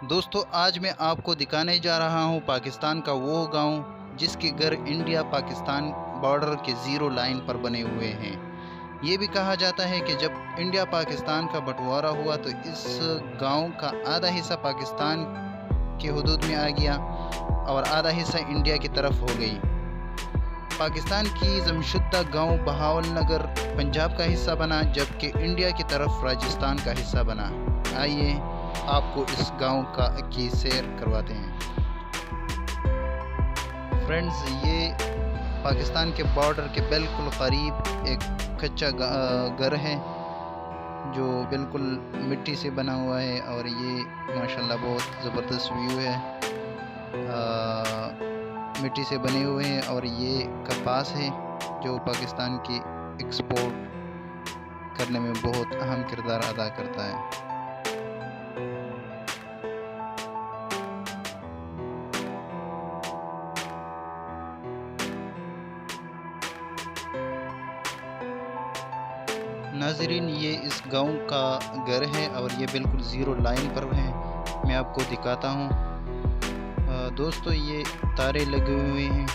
दोस्तों आज मैं आपको दिखाने जा रहा हूं पाकिस्तान का वो गांव जिसके घर इंडिया पाकिस्तान बॉर्डर के ज़ीरो लाइन पर बने हुए हैं। ये भी कहा जाता है कि जब इंडिया पाकिस्तान का बंटवारा हुआ तो इस गांव का आधा हिस्सा पाकिस्तान के हुदूद में आ गया और आधा हिस्सा इंडिया की तरफ हो गई। पाकिस्तान की जमशुदा गांव बहावलनगर पंजाब का हिस्सा बना, जबकि इंडिया की तरफ राजस्थान का हिस्सा बना। आइए आपको इस गांव की सैर करवाते हैं। फ्रेंड्स, ये पाकिस्तान के बॉर्डर के बिल्कुल करीब एक कच्चा घर है जो बिल्कुल मिट्टी से बना हुआ है और ये माशाल्लाह बहुत ज़बरदस्त व्यू है। मिट्टी से बने हुए हैं और ये कपास है जो पाकिस्तान की एक्सपोर्ट करने में बहुत अहम किरदार अदा करता है। नाज़रीन, ये इस गांव का घर है और ये बिल्कुल ज़ीरो लाइन पर है। मैं आपको दिखाता हूँ। दोस्तों, ये तारे लगे हुए हैं।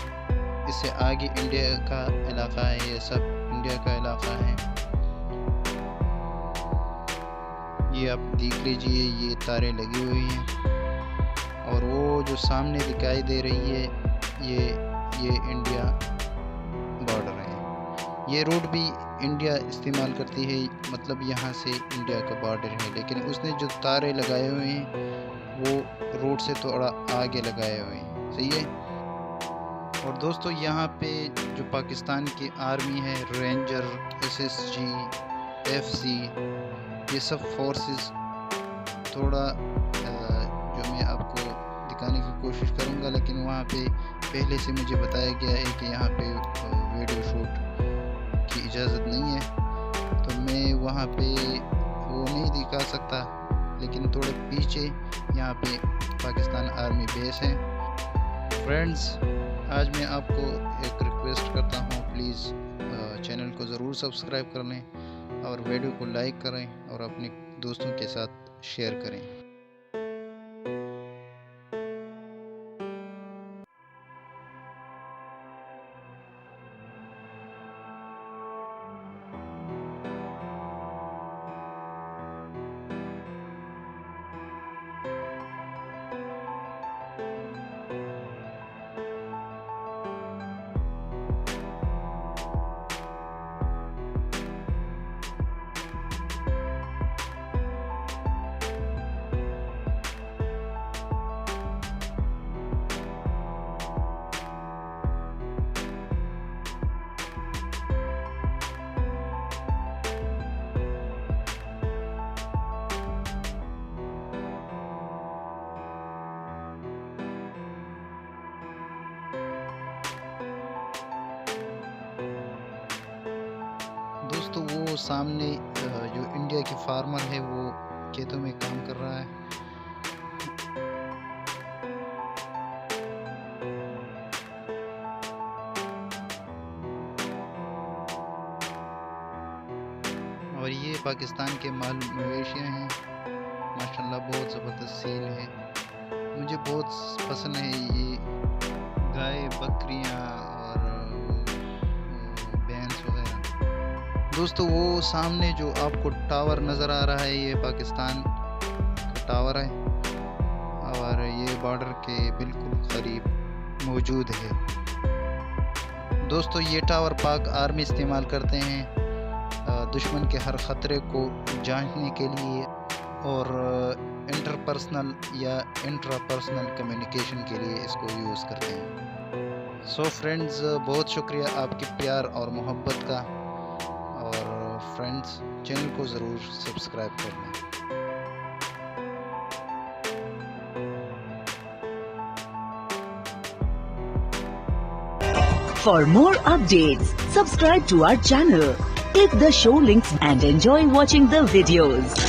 इससे आगे इंडिया का इलाका है, ये सब इंडिया का इलाका है। ये आप देख लीजिए, ये तारे लगी हुई हैं और वो जो सामने दिखाई दे रही है ये इंडिया बॉर्डर है। ये रोड भी इंडिया इस्तेमाल करती है, मतलब यहाँ से इंडिया का बॉर्डर है, लेकिन उसने जो तारे लगाए हुए हैं वो रोड से थोड़ा आगे लगाए हुए हैं। सही है। और दोस्तों, यहाँ पे जो पाकिस्तान की आर्मी है, रेंजर, SSG, FC, ये सब फोर्सेस थोड़ा जो मैं आपको दिखाने की कोशिश करूँगा, लेकिन वहाँ पे पहले से मुझे बताया गया है कि यहाँ पे वीडियो शूट की इजाज़त नहीं है, तो मैं वहाँ पे वो नहीं दिखा सकता। लेकिन थोड़े पीछे यहाँ पे पाकिस्तान आर्मी बेस है। फ्रेंड्स, आज मैं आपको एक रिक्वेस्ट करता हूँ, प्लीज़ चैनल को ज़रूर सब्सक्राइब कर लें और वीडियो को लाइक करें और अपने दोस्तों के साथ शेयर करें। दोस्तों, वो सामने जो इंडिया के फार्मर है वो खेतों में काम कर रहा है। और ये पाकिस्तान के माल मवेशियाँ हैं। माशाल्लाह बहुत ज़बरदस्त सील है। मुझे बहुत पसंद है ये गाय, बकरियाँ और भैंस वगैरह। दोस्तों, वो सामने जो आपको टावर नज़र आ रहा है ये पाकिस्तान का टावर है और ये बॉर्डर के बिल्कुल करीब मौजूद है। दोस्तों, ये टावर पाक आर्मी इस्तेमाल करते हैं दुश्मन के हर ख़तरे को जांचने के लिए और इंटरपर्सनल या इंट्रापर्सनल कम्युनिकेशन के लिए इसको यूज़ करते हैं। सो फ्रेंड्स, बहुत शुक्रिया आपके प्यार और मोहब्बत का। और फ्रेंड्स, चैनल को ज़रूर सब्सक्राइब कर लें। For more updates, subscribe to our channel, click the show links and enjoy watching the videos.